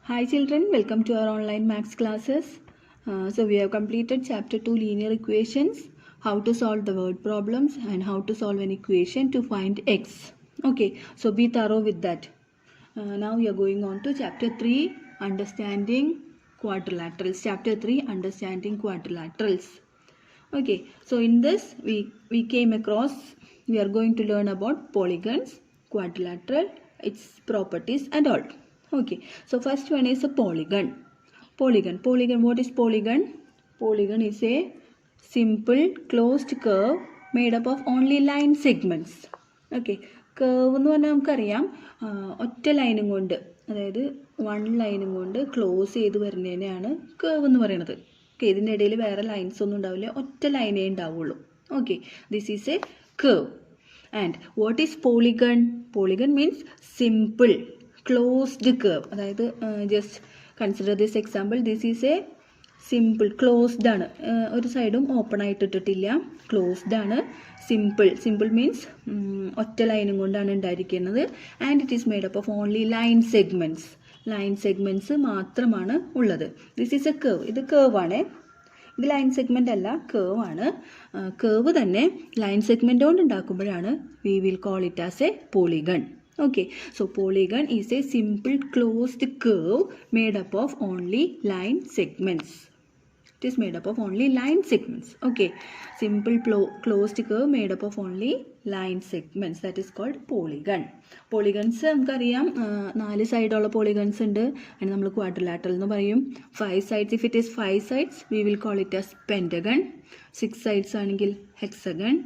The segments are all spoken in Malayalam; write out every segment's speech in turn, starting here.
Hi children, welcome to our online maths classes. So we have completed chapter 2 linear equations, how to solve the word problems and how to solve an equation to find x. Okay, so be thorough with that. Now we are going on to chapter 3, understanding quadrilaterals. Chapter 3, understanding quadrilaterals. Okay, so in this we came across, we are going to learn about polygons, quadrilateral, its properties and all. Okay, so first one is a polygon. Polygon, what is polygon? Polygon is a simple closed curve made up of only line segments. Okay, curve എന്ന് പറഞ്ഞാൽ നമുക്കറിയാം ഒറ്റ ലൈനും കൊണ്ട്, അതായത് വൺ ലൈനും കൊണ്ട് ക്ലോസ് ചെയ്ത് വരുന്നതിനെയാണ് curve എന്ന് പറയുന്നത്. ഓക്കെ, ഇതിൻ്റെ ഇടയിൽ വേറെ ലൈൻസ് ഒന്നും ഉണ്ടാവില്ല, ഒറ്റ ലൈനേ ഉണ്ടാവുള്ളൂ. Okay, this is a curve. And what is polygon? Polygon means simple closed curve. അതായത് just consider this example. This is a simple closed ആണ്, ഒരു സൈഡും ഓപ്പൺ ആയിട്ട് ഇട്ടിട്ടില്ല, ക്ലോസ്ഡ് ആണ്. സിമ്പിൾ മീൻസ് ഒറ്റ ലൈനും കൊണ്ടാണ് ഉണ്ടായിരിക്കുന്നത്. And it is made up of only line segments മാത്രമാണ് ഉള്ളത്. This is a curve. ഇത് curve ആണ്, ഇത് ലൈൻ സെഗ്മെൻ്റ് അല്ല, curve ആണ്. curve തന്നെ ലൈൻ സെഗ്മെൻ്റ് കൊണ്ട് ഉണ്ടാക്കുമ്പോഴാണ് we will call it as a polygon. Okay, so polygon is a simple closed curve made up of only line segments. It is made up of only line segments. Okay, simple closed curve made up of only line segments. That is called polygon. Polygons നമുക്കറിയാം, 4 സൈഡുള്ള പോളിഗൺസ് ഉണ്ട്. അതിന് നമ്മൾ ക്വാഡ്രിലാറ്ററൽ എന്ന് പറയും. 5 sides, if it is 5 sides, we will call it as pentagon. 6 sides ആണെങ്കിൽ hexagon.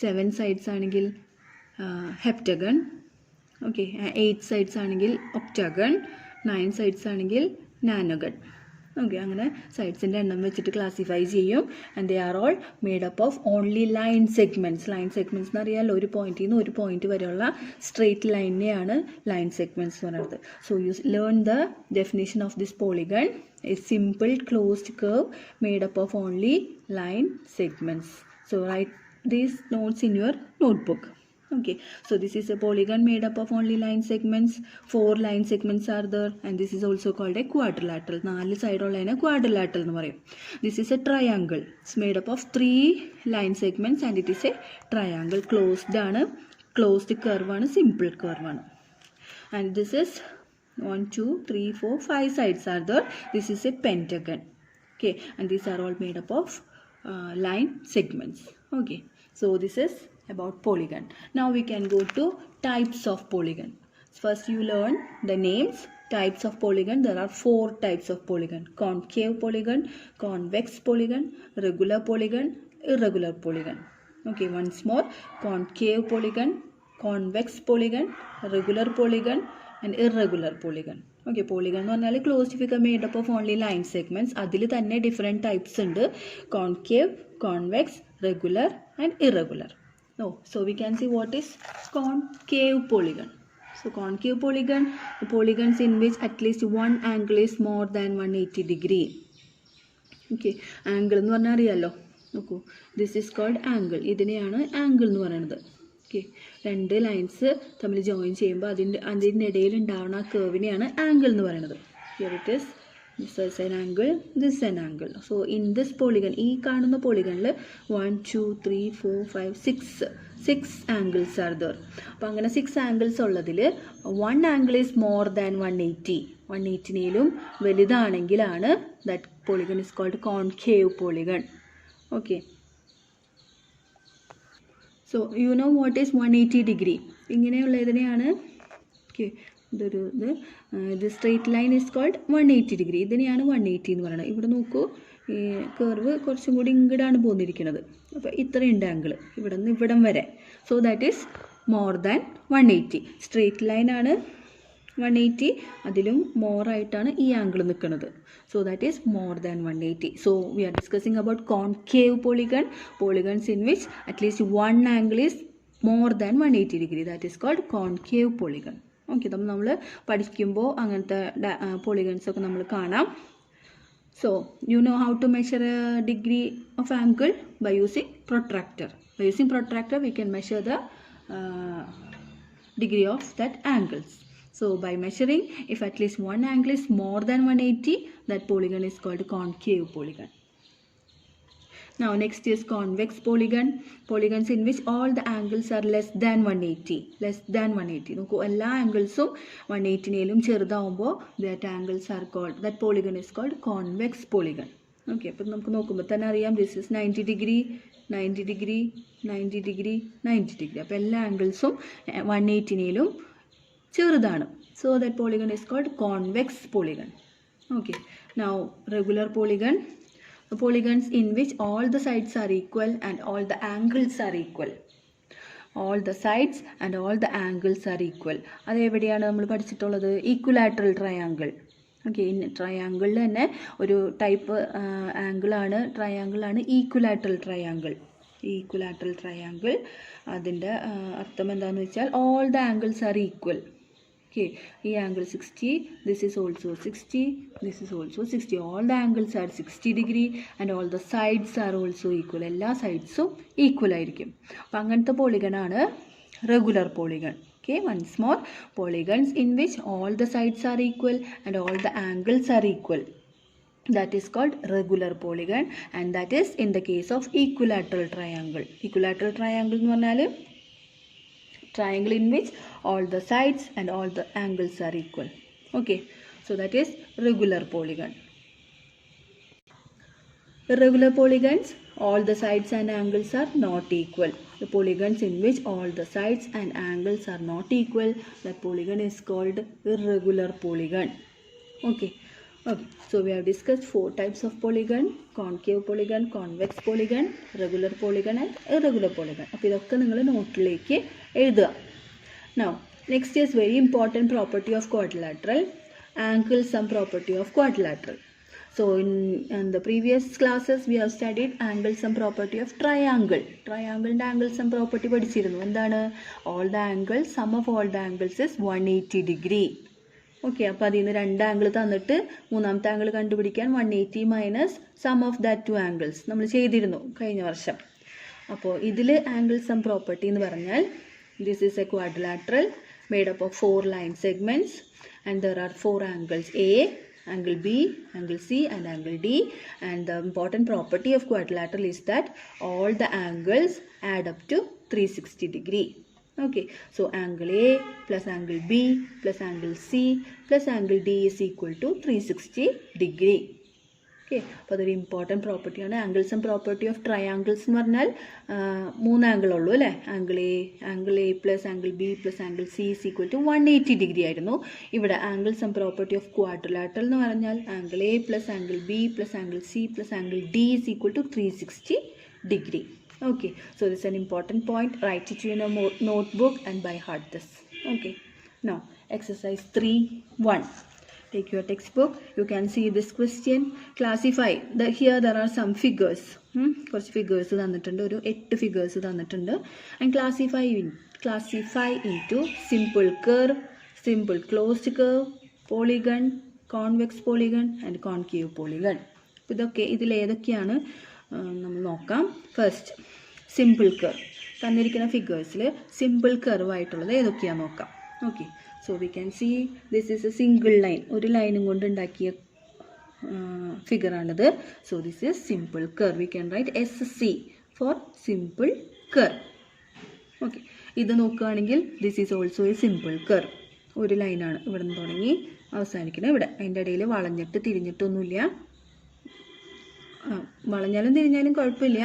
7 sides ആണെങ്കിൽ heptagon. ഓക്കെ, 8 സൈഡ്സ് ആണെങ്കിൽ ഒക്ടാഗൺ, 9 സൈഡ്സ് ആണെങ്കിൽ നാനോഗൺ. ഓക്കെ, അങ്ങനെ സൈഡ്സിൻ്റെ എണ്ണം വെച്ചിട്ട് ക്ലാസിഫൈ ചെയ്യും. And they are all made up of only line segments. Line segments എന്ന് അറിയാമല്ലോ, ഒരു പോയിന്റിൽ നിന്ന് ഒരു പോയിന്റ് വരെയുള്ള സ്ട്രെയിറ്റ് ലൈനിനെയാണ് ലൈൻ സെഗ്മെൻറ്റ്സ് എന്ന് പറയുന്നത്. So you learn the definition of this polygon. A simple closed curve made up of only line segments. So write these notes in your notebook. Okay, so this is a polygon made up of only line segments. 4 line segments are there, and this is also called a quadrilateral. 4 side ഉള്ളതിനെ quadrilateral എന്ന് പറയും. This is a triangle. It's made up of 3 line segments and it is a triangle. Closed ആണ്, closed curve ആണ്, simple curve ആണ്. And this is 1 2 3 4 5 sides are there. This is a pentagon. Okay, and these are all made up of line segments. Okay, so this is about polygon. Now we can go to types of polygon. First you learn the names. Types of polygon, there are 4 types of polygon: concave polygon, convex polygon, regular polygon, irregular polygon. Okay, once more: concave polygon, convex polygon, regular polygon and irregular polygon. Okay, polygon എന്ന് പറഞ്ഞാൽ closed figure made up of only line segments. അതിൽ തന്നെ ഡിഫറെൻറ്റ് ടൈപ്സ് ഉണ്ട്: concave, convex, regular and irregular. No, so we can see what is concave polygon. So concave polygon, the polygons in which at least one angle is more than 180 degree. Okay, angle എന്ന് പറഞ്ഞാൽ അറിയാമല്ലോ. നോക്കൂ, this is called angle. ഇതിനെയാണ് ആംഗിൾ എന്ന് പറയുന്നത്. ഓക്കെ, 2 ലൈൻസ് തമ്മിൽ ജോയിൻ ചെയ്യുമ്പോൾ അതിൻ്റെ ഇടയിൽ ഉണ്ടാവുന്ന ആ കേർവിനെയാണ് ആംഗിൾ എന്ന് പറയുന്നത്. Here it is. This is an angle, this is an angle. So in this polygon, ഈ കാണുന്ന പോളിഗണിൽ 1 2 3 4 5 6 angles are there. അപ്പോൾ അങ്ങനെ 6 angles ഉള്ളതിൽ 1 angle is more than 180. 180-നേലും വലുതാണെങ്കിലാണ് that polygon is called concave polygon. Okay. So you know what is 180 degree. ഇങ്ങനെയുള്ള ഇതിനെയാണ്, ഓക്കെ, ഇത് straight line is called 180 degree. ഇതിനെയാണ് 180 എന്ന് പറയുന്നത്. ഇവിടെ നോക്കൂ, ഈ കർവ് കുറച്ചും കൂടി ഇങ്ങോട്ടാണ് പോന്നിരിക്കുന്നത്. അപ്പോൾ ഇത്രയുണ്ട് ആംഗിൾ ഇവിടെ നിന്ന് ഇവിടം വരെ. So that is more than 180. Straight ലൈനാണ് 180, അതിലും മോറായിട്ടാണ് ഈ ആംഗിൾ നിൽക്കുന്നത്. So that is more than 180. So we are discussing about concave polygon, polygons in which at least one angle is more than 180 degree. That is called concave polygon. Okay, അപ്പം നമ്മൾ പഠിക്കുമ്പോൾ അങ്ങനത്തെ പോളിഗൺസ് ഒക്കെ നമ്മൾ കാണാം. So you know how to measure a degree of angle by using protractor. By using protractor we can measure the degree of that angles. So by measuring, if at least one angle is more than 180, that polygon is called concave polygon. Now next is convex polygon. Polygons in which all the angles are less than 180. Less than 180. നോക്കൂ, എല്ലാ ആംഗിൾസും 180 ചെറുതാവുമ്പോൾ that polygon is called convex polygon. Okay, അപ്പം നമുക്ക് നോക്കുമ്പോൾ തന്നെ അറിയാം, this is 90 degree, 90 degree, 90 degree, 90 degree. അപ്പോൾ എല്ലാ ആംഗിൾസും 180 ചെറുതാണ്. So that polygon is called convex polygon. Okay. Now regular polygon. The polygons in which all the sides are equal and all the angles are equal. All the sides and all the angles are equal. അത് എവിടെയാണ് നമ്മൾ പഠിച്ചിട്ടുള്ളത്? Equilateral triangle. ഓക്കെ, ട്രയാങ്കിളിൽ തന്നെ ഒരു ടൈപ്പ് ട്രയാങ്കിളാണ് ഈക്വലാറ്ററൽ ട്രയാങ്കിൾ. ഈക്വലാറ്ററൽ ട്രയാങ്കിൾ അതിൻ്റെ അർത്ഥം എന്താണെന്ന് വെച്ചാൽ all the angles are equal. Okay, ഈ angle 60, this is also 60, this is also 60. All the angles are 60 degree and all the sides are also equal. എല്ലാ സൈഡ്സും ഈക്വൽ ആയിരിക്കും. അപ്പം അങ്ങനത്തെ പോളിഗണാണ് regular polygon. Okay, once more, polygons in which all the sides are equal and all the angles are equal. That is called regular polygon, and that is in the case of equilateral triangle. Equilateral triangle എന്ന് പറഞ്ഞാൽ triangle in which all the sides and all the angles are equal. Okay, so that is regular polygon. Irregular polygons, all the sides and angles are not equal. The polygons in which all the sides and angles are not equal, that polygon is called irregular polygon. Okay. Okay, so we have discussed 4 types of polygon: concave polygon, convex polygon, regular polygon and irregular polygon. അപ്പോൾ ഇതൊക്കെ നിങ്ങൾ നോട്ടിലേക്ക് എഴുതുക. Now, next is very important property of quadrilateral, angle sum property of quadrilateral. So in the previous classes we have studied angle sum property of triangle. Triangle and angle sum property പഠിച്ചിരുന്നു. എന്താണ്? all the angles, sum of all the angles is 180 degree. Okay, അപ്പോൾ അതിൽ നിന്ന് 2 ആംഗിൾ തന്നിട്ട് മൂന്നാമത്തെ ആംഗിൾ കണ്ടുപിടിക്കാൻ 180 minus some of that 2 angles നമ്മൾ ചെയ്തിരുന്നു കഴിഞ്ഞ വർഷം. അപ്പോൾ ഇതിൽ ആംഗിൾ സം പ്രോപ്പർട്ടി എന്ന് പറഞ്ഞാൽ this is A quadrilateral made up of 4 line segments and there are 4 angles A, angle B, angle C and angle D, and the important property of quadrilateral is that all the angles add up to 360 degree. Okay, so angle A plus angle B plus angle C plus angle D is equal to 360 degree. Okay, അപ്പോൾ അതൊരു ഇമ്പോർട്ടൻറ്റ് പ്രോപ്പർട്ടിയാണ്. Angles and property of triangles എന്ന് പറഞ്ഞാൽ 3 ആംഗിൾ ഉള്ളൂ അല്ലേ? Angle A plus angle B plus angle C is equal to 180 degree ആയിരുന്നു. ഇവിടെ angles and property of quadrilateral എന്ന് പറഞ്ഞാൽ angle A plus angle B plus angle C plus angle D is equal to 360 degree. Okay, so this is an important point. Write it in a notebook and by heart this. Okay, now exercise 3.1. Take your textbook. You can see this question. Classify. Here there are some figures. കുറച്ച് ഫിഗേഴ്സ് തന്നിട്ടുണ്ട്, ഒരു 8 ഫിഗേഴ്സ് തന്നിട്ടുണ്ട്. And classify into simple curve, simple closed curve, polygon, convex polygon and concave polygon. ഇതൊക്കെ ഇതിലേതൊക്കെയാണ് നമ്മൾ നോക്കാം. First simple curve. തന്നിരിക്കുന്ന ഫിഗേഴ്സിൽ സിമ്പിൾ കർവ് ആയിട്ടുള്ളത് ഏതൊക്കെയാണെന്ന് നോക്കാം. Okay, so we can see this is a single line, ഒരു ലൈനും കൊണ്ട് ഉണ്ടാക്കിയ ഫിഗറാണിത്. So this is simple curve. We can write SC for simple curve. Okay, ഇത് നോക്കുകയാണെങ്കിൽ this is also a simple curve. ഒരു ലൈനാണ് ഇവിടെ നിന്ന് തുടങ്ങി അവസാനിക്കുന്നത് ഇവിടെ. അതിൻ്റെ ഇടയിൽ വളഞ്ഞിട്ട് തിരിഞ്ഞിട്ടൊന്നുമില്ല. വളഞ്ഞാലും തിരിഞ്ഞാലും കുഴപ്പമില്ല.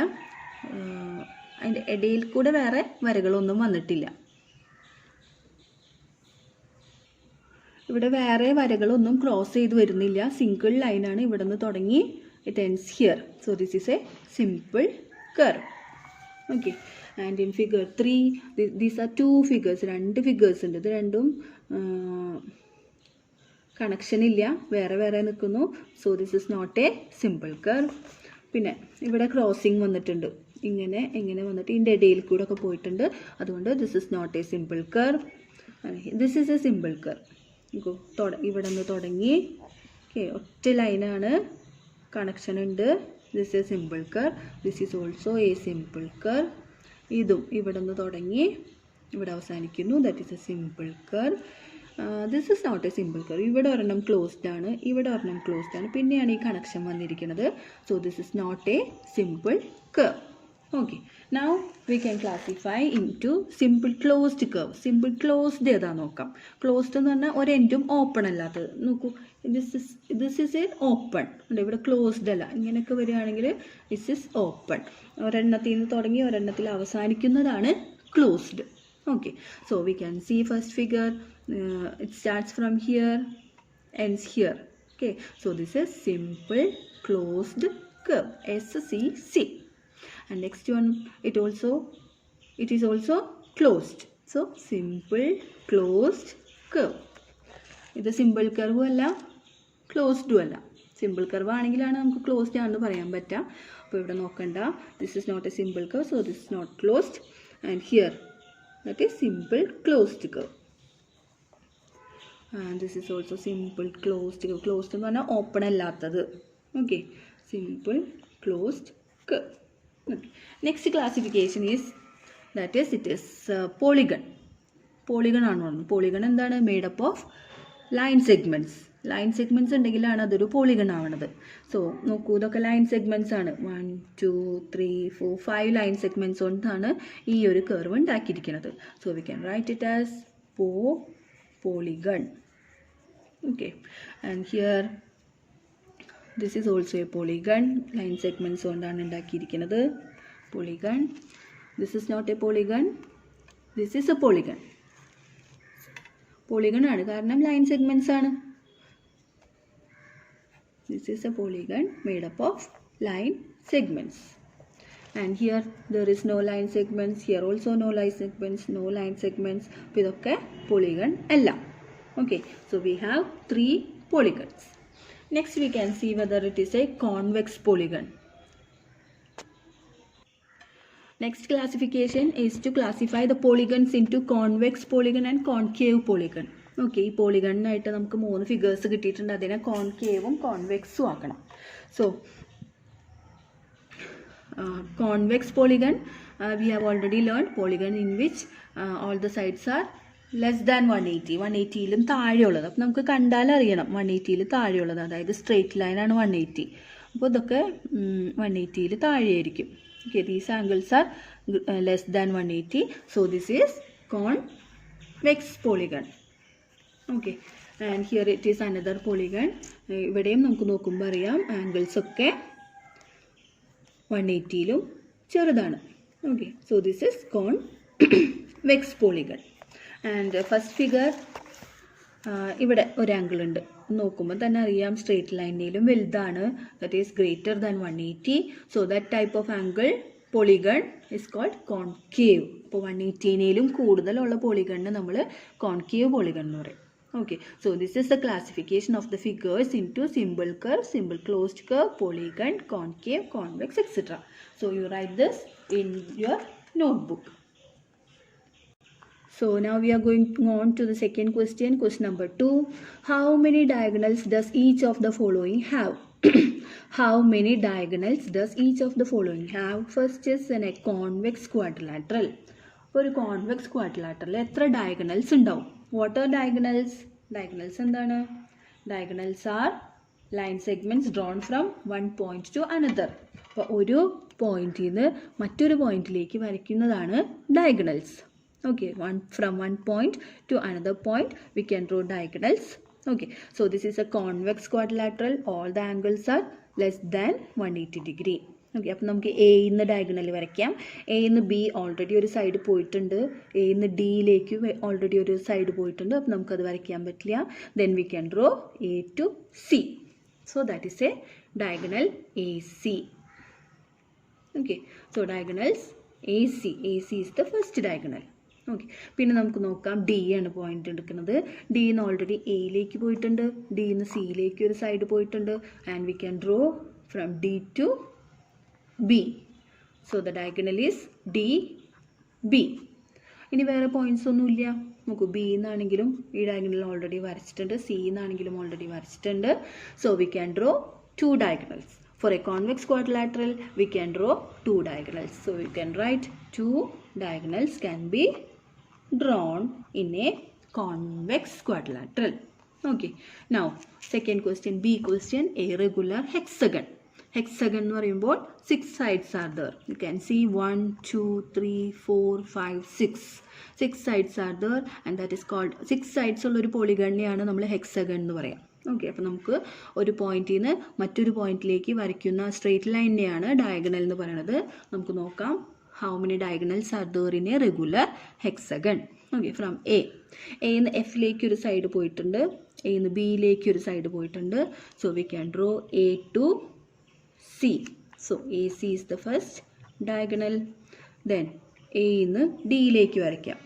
അതിൻ്റെ ഇടയിൽ കൂടെ വേറെ വരകളൊന്നും വന്നിട്ടില്ല. ഇവിടെ വേറെ വരകളൊന്നും ക്രോസ് ചെയ്ത് വരുന്നില്ല. സിംഗിൾ ലൈനാണ് ഇവിടെ നിന്ന് തുടങ്ങി it ends here. So this is a simple curve. Okay, and in figure 3 these are 2 figures. 2 figures ഉണ്ട്. ഇത് രണ്ടും കണക്ഷൻ ഇല്ല, വേറെ വേറെ നിൽക്കുന്നു. So this is not a simple curve. പിന്നെ ഇവിടെ ക്രോസിങ് വന്നിട്ടുണ്ട്, ഇങ്ങനെ വന്നിട്ട് ഇതിൻ്റെ ഇടയിൽ കൂടെ ഒക്കെ പോയിട്ടുണ്ട്. അതുകൊണ്ട് this is not a simple curve. This is a simple curve. ഇവിടെ നിന്ന് തുടങ്ങി ഓക്കെ, ഒറ്റ ലൈനാണ്, കണക്ഷൻ ഉണ്ട്. This a simple curve. This is also a simple curve. ഇതും ഇവിടെ നിന്ന് തുടങ്ങി ഇവിടെ അവസാനിക്കുന്നു. That is a simple curve. This is not a simple curve. ഇവിടെ ഒരെണ്ണം ക്ലോസ്ഡ് ആണ്, ഇവിടെ ഒരെണ്ണം ക്ലോസ്ഡ് ആണ്, പിന്നെയാണ് ഈ കണക്ഷൻ വന്നിരിക്കുന്നത്. So this is not a simple curve. Okay, now we can classify into simple closed curve. Simple closed ഏതാ നോക്കാം. ക്ലോസ്ഡ് എന്ന് പറഞ്ഞാൽ ഒരെൻഡും ഓപ്പൺ അല്ലാത്തത്. നോക്കൂ, ദിസ് ഇസ് എ ഓപ്പൺ. ഇവിടെ ക്ലോസ്ഡ് അല്ല. ഇങ്ങനെയൊക്കെ വരികയാണെങ്കിൽ ദിസ് ഇസ് ഓപ്പൺ. ഒരെണ്ണത്തിൽ നിന്ന് തുടങ്ങി ഒരെണ്ണത്തിൽ അവസാനിക്കുന്നതാണ് closed. Okay, so we can see first figure, it starts from here, ends here. Okay, so this is simple closed curve, SCC. And next one, it is also closed. So simple closed curve. ഇത് സിമ്പിൾ കർവ് അല്ല, ക്ലോസ്ഡും അല്ല. സിമ്പിൾ കർവ് ആണെങ്കിലാണ് നമുക്ക് ക്ലോസ്ഡ് ആണെന്ന് പറയാൻ പറ്റുക. അപ്പോൾ ഇവിടെ നോക്കണ്ട, this is not a simple curve, so this is not closed. And here that is simple closed curve, and this is also simple closed curve. Closed എന്ന് പറഞ്ഞാൽ ഓപ്പൺ അല്ലാത്തത്. Okay, simple closed curve. Okay. Next classification is that is it is polygon. Polygon ആണ് പറഞ്ഞത്. Polygon എന്താണ്? made up of line segments. Line segments ഉണ്ടെങ്കിലാണ് അതൊരു പോളിഗൺ ആവണത്. സോ നോക്കൂ, ഇതൊക്കെ ലൈൻ സെഗ്മെൻറ്റ്സ് ആണ്. 1 2 3 4 5 ലൈൻ സെഗ്മെൻറ്റ്സ് കൊണ്ടാണ് ഈ ഒരു കർവ് ഉണ്ടാക്കിയിരിക്കുന്നത്. So we can write it as polygon. Okay, and here this is also a polygon. Line segments കൊണ്ടാണ് ഉണ്ടാക്കിയിരിക്കുന്നത്. Polygon. This is not a polygon, this is a polygon. Polygon ആണ് കാരണം ലൈൻ സെഗ്മെൻറ്റ്സ് ആണ്. This is a polygon made up of line segments. And here there is no line segments. Here also no line segments. No line segments. ഇതൊക്കെ polygon അല്ല. Okay, so we have 3 polygons. Next we can see whether it is a convex polygon. Next classification is to classify the polygons into convex polygon and concave polygon. Okay, ഈ പോളിഗണിനായിട്ട് നമുക്ക് 3 ഫിഗേഴ്സ് കിട്ടിയിട്ടുണ്ട്. അതിനെ കോൺകേവും കോൺവെക്സും ആക്കണം. So convex polygon we have already learn. Polygon in which all the sides are less than 180. 180ലും താഴെയുള്ളത്. അപ്പോൾ നമുക്ക് കണ്ടാലറിയണം 180ൽ താഴെയുള്ളത്. അതായത് സ്ട്രെയിറ്റ് ലൈനാണ് 180. അപ്പോൾ ഇതൊക്കെ 180ൽ താഴെയായിരിക്കും. Okay, these angles are less than 180. So this is convex polygon. Okay, and here it is another polygon. ഇവിടെയും നമുക്ക് നോക്കുമ്പോൾ അറിയാം ആംഗിൾസ് ഒക്കെ 180ലും ചെറുതാണ്. Okay, so this is convex polygon. And first figure, ഇവിടെ ഒരു ആംഗിൾ ഉണ്ട്. നോക്കുമ്പോൾ തന്നെ അറിയാം സ്ട്രെയിറ്റ് ലൈനിലും വലുതാണ്. That is greater than 180. So that type of angle polygon is called concave. അപ്പോൾ 180ലും കൂടുതലുള്ള പോളിഗണിന് നമ്മൾ കോൺകേവ് പോളിഗൺ എന്ന് പറയും. Okay, so this is the classification of the figures into simple curve, simple closed curve, polygon, concave, convex, etc. So you write this in your notebook. So now we are going on to the second question. Question number 2. How many diagonals does each of the following have? How many diagonals does each of the following have? First is a convex quadrilateral. ഒരു കോൺവെക്സ് ക്വാഡ്രിലാറ്ററൽ എത്ര ഡയഗണൽസ് ഉണ്ടാവും? What are diagonals? ഡയഗണൽസ് എന്താണ്? Diagonals are line segments drawn from one point to another. അപ്പോൾ ഒരു പോയിന്റിൽ നിന്ന് മറ്റൊരു പോയിന്റിലേക്ക് വരയ്ക്കുന്നതാണ് diagonals. Okay, from one point to another point we can draw diagonals. Okay, so this is a convex quadrilateral. All the angles are less than 180 degree. Okay, അപ്പം നമുക്ക് എയിന്ന് ഡയഗണൽ വരയ്ക്കാം. എയിന്ന് ബി ഓൾറെഡി ഒരു സൈഡ് പോയിട്ടുണ്ട്, എയിന്ന് ഡിയിലേക്ക് ഓൾറെഡി ഒരു സൈഡ് പോയിട്ടുണ്ട്. അപ്പം നമുക്കത് വരയ്ക്കാൻ പറ്റില്ല. Then we can draw A to C. So that is a diagonal A C. Okay, so diagonals A C. A C is the first diagonal. Okay, പിന്നെ നമുക്ക് നോക്കാം ഡി ആണ് പോയിന്റ് എടുക്കുന്നത്. ഡിന്ന് ഓൾറെഡി എയിലേക്ക് പോയിട്ടുണ്ട്, ഡിന്ന് സിയിലേക്ക് ഒരു സൈഡ് പോയിട്ടുണ്ട്. And we can draw from D to B. So the diagonal is D B. ഇനി വേറെ പോയിന്റ്സ് ഒന്നുമില്ല. നോക്കൂ, ബി എന്നാണെങ്കിലും ഈ ഡയഗണൽ ഓൾറെഡി വരച്ചിട്ടുണ്ട്, സി എന്നാണെങ്കിലും ഓൾറെഡി വരച്ചിട്ടുണ്ട്. So we can draw 2 diagonals. For a convex quadrilateral, we can draw 2 diagonals. So we can write 2 diagonals can be drawn in a convex quadrilateral. Okay, now second question, B question, a regular hexagon. Hexagon എന്ന് പറയുമ്പോൾ 6 sides are there. You can see 1, 2, 3, 4, 5, 6. 6 sides are there and that is called 6 sides ഉള്ള ഒരു പോളിഗണിനെയാണ് നമ്മൾ ഹെക്സഗൺ എന്ന് പറയാം. ഓക്കെ, അപ്പോൾ നമുക്ക് ഒരു പോയിന്റിൽ നിന്ന് മറ്റൊരു പോയിന്റിലേക്ക് വരയ്ക്കുന്ന സ്ട്രെയിറ്റ് ലൈനിനെയാണ് ഡയഗണൽ എന്ന് പറയുന്നത്. നമുക്ക് നോക്കാം, how many diagonals are there in a regular hexagon. Okay, from A നിന്ന് Fലേക്ക് ഒരു സൈഡ് പോയിട്ടുണ്ട്, A നിന്ന് Bയിലേക്ക് ഒരു സൈഡ് പോയിട്ടുണ്ട്. So we can draw A to C. So AC is the first diagonal. Then A നിന്ന് Dയിലേക്ക് വരയ്ക്കാം,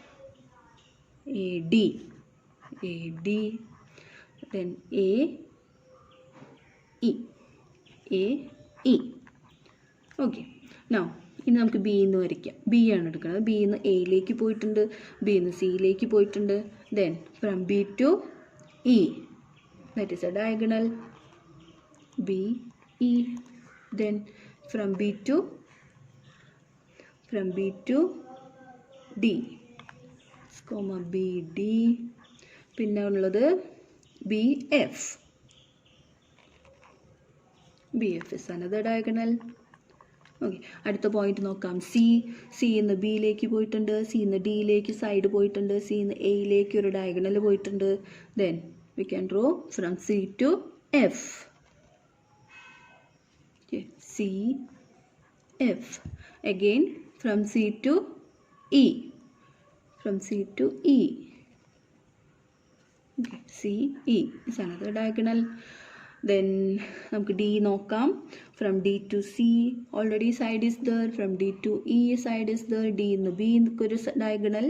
AD, then AE. Okay, now ഇനി നമുക്ക് ബി എന്ന് വരയ്ക്കാം. ബി ആണ് എടുക്കുന്നത്. ബി നിന്ന് എയിലേക്ക് പോയിട്ടുണ്ട്, ബി നിന്ന് സിയിലേക്ക് പോയിട്ടുണ്ട്. Then from B to E, that is a diagonal B E. Then from B to D, B D. പിന്നെ ഉള്ളത് B F. B F is another diagonal. Okay, അടുത്ത പോയിന്റ് നോക്കാം. സി എന്ന് ബിയിലേക്ക് പോയിട്ടുണ്ട്, സി എന്ന് ഡിയിലേക്ക് സൈഡ് പോയിട്ടുണ്ട്, സി എന്ന് എയിലേക്ക് ഒരു ഡയഗണൽ പോയിട്ടുണ്ട്. Then we can draw from C to F. C F. Again from C to E. C E is another diagonal. Then നമുക്ക് D നോക്കാം. From D to C already side is there. From D to E side is there. D എന്ന് B ഒരു ഡയഗണൽ,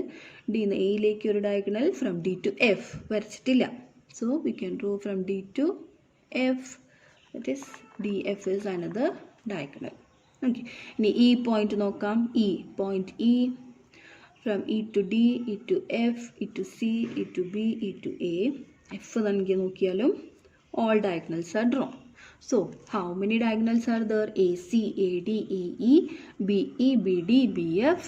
D എന്ന് Aയിലേക്ക് ഒരു diagonal. From D to F വരച്ചിട്ടില്ല. So we can draw from D to F. That is DF is another diagonal. Okay, ഇനി E പോയിന്റ് നോക്കാം. Point E. From E to D, E to F, E to C, E to B, E to A. F നൽകി നോക്കിയാലും all diagonals are drawn. So how many diagonals are there? AC, AD, AE, BE, BD, BF,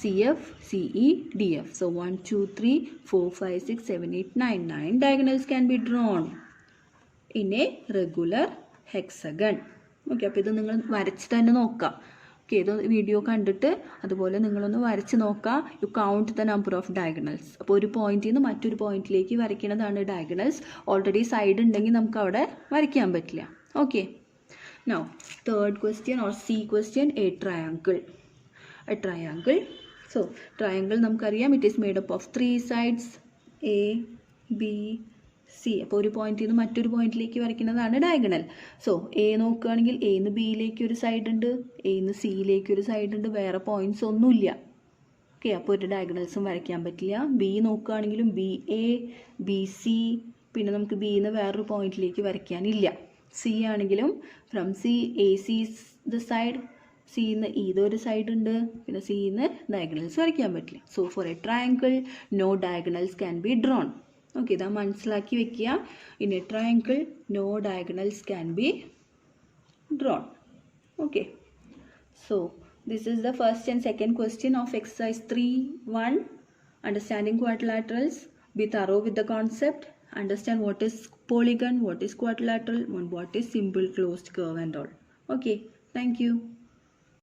CF, CE, DF. So 1, 2, 3, 4, 5, 6, 7, 8, 9. 9 diagonals can be drawn in a regular hexagon. Okay, അപ്പോൾ ഇത് നിങ്ങൾ വരച്ച് തന്നെ നോക്കാം. ഓക്കെ, ഇത് വീഡിയോ കണ്ടിട്ട് അതുപോലെ നിങ്ങളൊന്ന് വരച്ച് നോക്കുക. U count the number of diagonals. അപ്പോൾ ഒരു പോയിന്റിൽ നിന്ന് മറ്റൊരു പോയിന്റിലേക്ക് വരയ്ക്കുന്നതാണ് ഡയഗണൽസ്. ഓൾറെഡി സൈഡ് ഉണ്ടെങ്കിൽ നമുക്ക് അവിടെ വരയ്ക്കാൻ പറ്റില്ല. Okay, now third question or C question, a triangle. So triangle നമുക്കറിയാം, it is made up of 3 sides, A B C. അപ്പോൾ ഒരു പോയിന്റിൽ നിന്ന് മറ്റൊരു പോയിന്റിലേക്ക് വരയ്ക്കുന്നതാണ് ഡയഗണൽ. സോ എ നോക്കുകയാണെങ്കിൽ എ നിന്ന് ബിയിലേക്ക് ഒരു സൈഡ് ഉണ്ട്, എ നിന്ന് സിയിലേക്ക് ഒരു സൈഡ് ഉണ്ട്, വേറെ പോയിന്റ്സ് ഒന്നുമില്ല. ഓക്കെ, അപ്പോൾ ഒരു ഡയഗണൽസും വരയ്ക്കാൻ പറ്റില്ല. ബി നോക്കുകയാണെങ്കിലും ബി എ, ബി സി, പിന്നെ നമുക്ക് ബി നിന്ന് വേറൊരു പോയിന്റിലേക്ക് വരയ്ക്കാനില്ല. സി ആണെങ്കിലും from C A C the side, സിന്ന് ഇതൊരു സൈഡ് ഉണ്ട്, പിന്നെ സിന്ന് ഡയഗണൽസ് വരയ്ക്കാൻ പറ്റില്ല. So for a triangle no diagonals can be drawn. Okay, ഇതാ മനസ്സിലാക്കി വെക്കുക. In a triangle no diagonals can be drawn. Okay, so this is the first and second question of exercise 3.1. Understanding quadrilaterals. Be thorough with the concept. Understand what is polygon, what is quadrilateral, and what is simple closed curve and all. Okay, thank you.